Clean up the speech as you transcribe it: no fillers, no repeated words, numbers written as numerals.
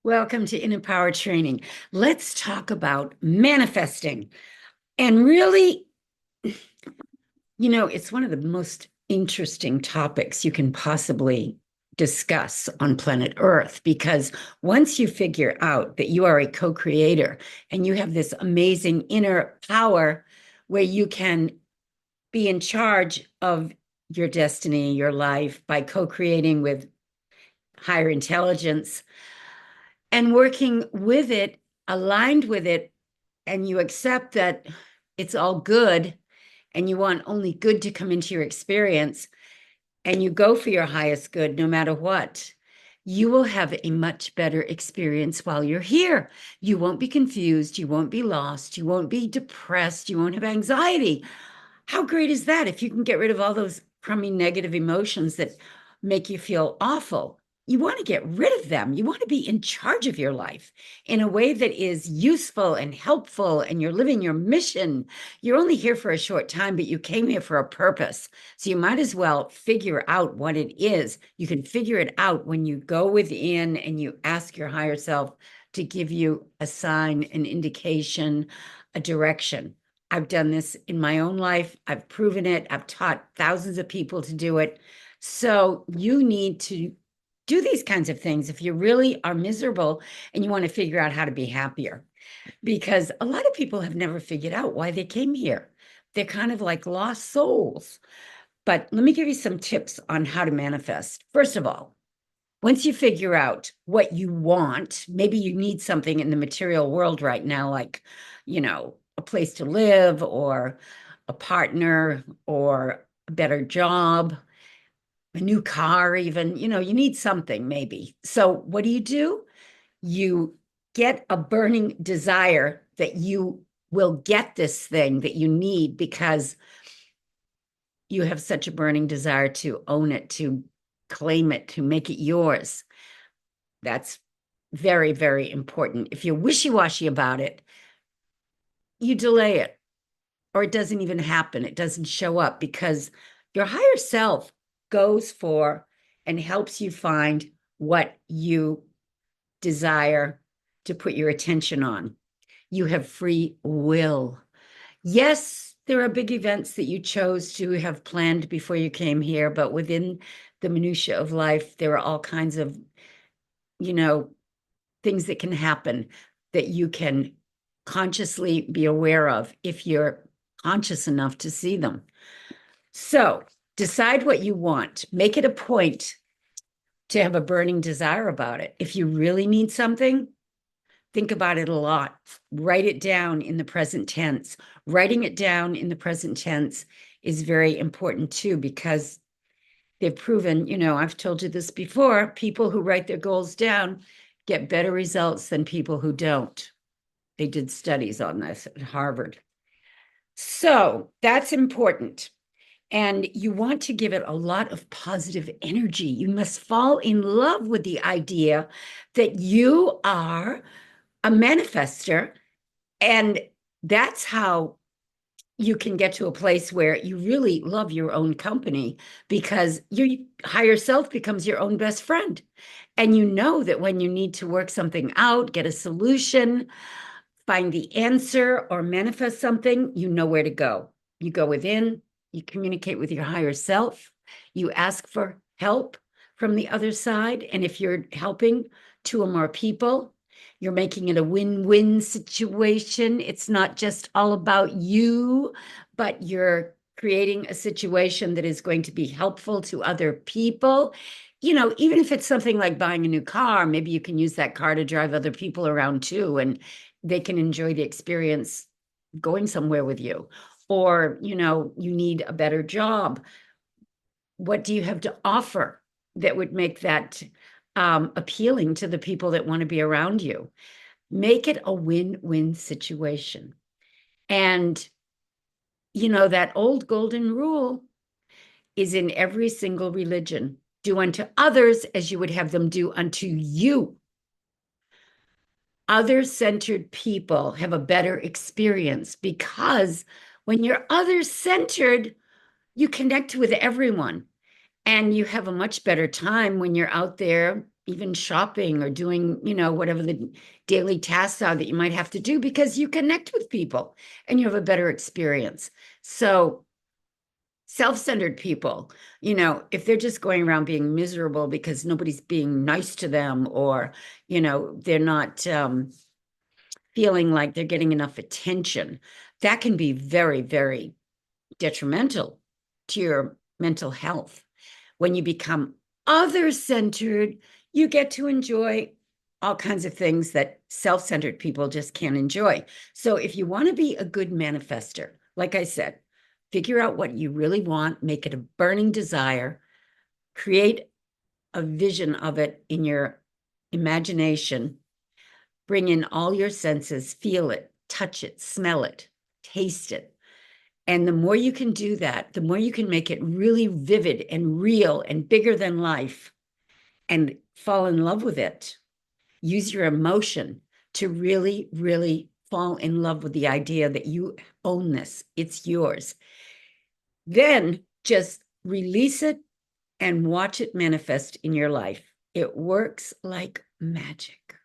Welcome to Inner Power Training. Let's talk about manifesting. And really, it's one of the most interesting topics you can possibly discuss on planet Earth because once you figure out that you are a co-creator and you have this amazing inner power where you can be in charge of your destiny, your life by co-creating with higher intelligence and working with it, aligned with it, and you accept that it's all good and you want only good to come into your experience and you go for your highest good no matter what, you will have a much better experience while you're here. You won't be confused. You won't be lost. You won't be depressed. You won't have anxiety. How great is that if you can get rid of all those crummy negative emotions that make you feel awful? You want to get rid of them. You want to be in charge of your life in a way that is useful and helpful, and you're living your mission. You're only here for a short time, but you came here for a purpose. So you might as well figure out what it is. You can figure it out when you go within and you ask your higher self to give you a sign, an indication, a direction. I've done this in my own life. I've proven it. I've taught thousands of people to do it. So you need to do these kinds of things if you really are miserable and you want to figure out how to be happier. Because a lot of people have never figured out why they came here. They're kind of like lost souls. But let me give you some tips on how to manifest. First of all, once you figure out what you want, maybe you need something in the material world right now, like, a place to live or a partner or a better job, a new car, even, you need something maybe. So what do? You get a burning desire that you will get this thing that you need because you have such a burning desire to own it, to claim it, to make it yours. That's very, very important. If you're wishy-washy about it, you delay it or it doesn't even happen. It doesn't show up because your higher self goes for and helps you find what you desire to put your attention on. You have free will. Yes, there are big events that you chose to have planned before you came here, but within the minutiae of life, there are all kinds of, you know, things that can happen that you can consciously be aware of if you're conscious enough to see them. So decide what you want. Make it a point to have a burning desire about it. If you really need something, think about it a lot. Write it down in the present tense. Writing it down in the present tense is very important too, because they've proven, I've told you this before, people who write their goals down get better results than people who don't. They did studies on this at Harvard. So that's important. And you want to give it a lot of positive energy. You must fall in love with the idea that you are a manifester. And that's how you can get to a place where you really love your own company because your higher self becomes your own best friend. And you know that when you need to work something out, get a solution, find the answer, or manifest something, you know where to go. You go within, you communicate with your higher self, you ask for help from the other side. And if you're helping two or more people, you're making it a win-win situation. It's not just all about you, but you're creating a situation that is going to be helpful to other people. Even if it's something like buying a new car, maybe you can use that car to drive other people around too, and they can enjoy the experience going somewhere with you. Or, you need a better job. What do you have to offer that would make that appealing to the people that want to be around you? Make it a win-win situation. And, that old golden rule is in every single religion. Do unto others as you would have them do unto you. Other-centered people have a better experience because when you're other-centered, you connect with everyone and you have a much better time when you're out there even shopping or doing, whatever the daily tasks are that you might have to do, because you connect with people and you have a better experience. So self-centered people, if they're just going around being miserable because nobody's being nice to them, or, they're not feeling like they're getting enough attention, that can be very, very detrimental to your mental health. When you become other-centered, you get to enjoy all kinds of things that self-centered people just can't enjoy. So if you want to be a good manifester, like I said, figure out what you really want, make it a burning desire, create a vision of it in your imagination, bring in all your senses, feel it, touch it, smell it, taste it. And the more you can do that, the more you can make it really vivid and real and bigger than life, and fall in love with it. Use your emotion to really, really fall in love with the idea that you own this. It's yours. Then just release it and watch it manifest in your life. It works like magic.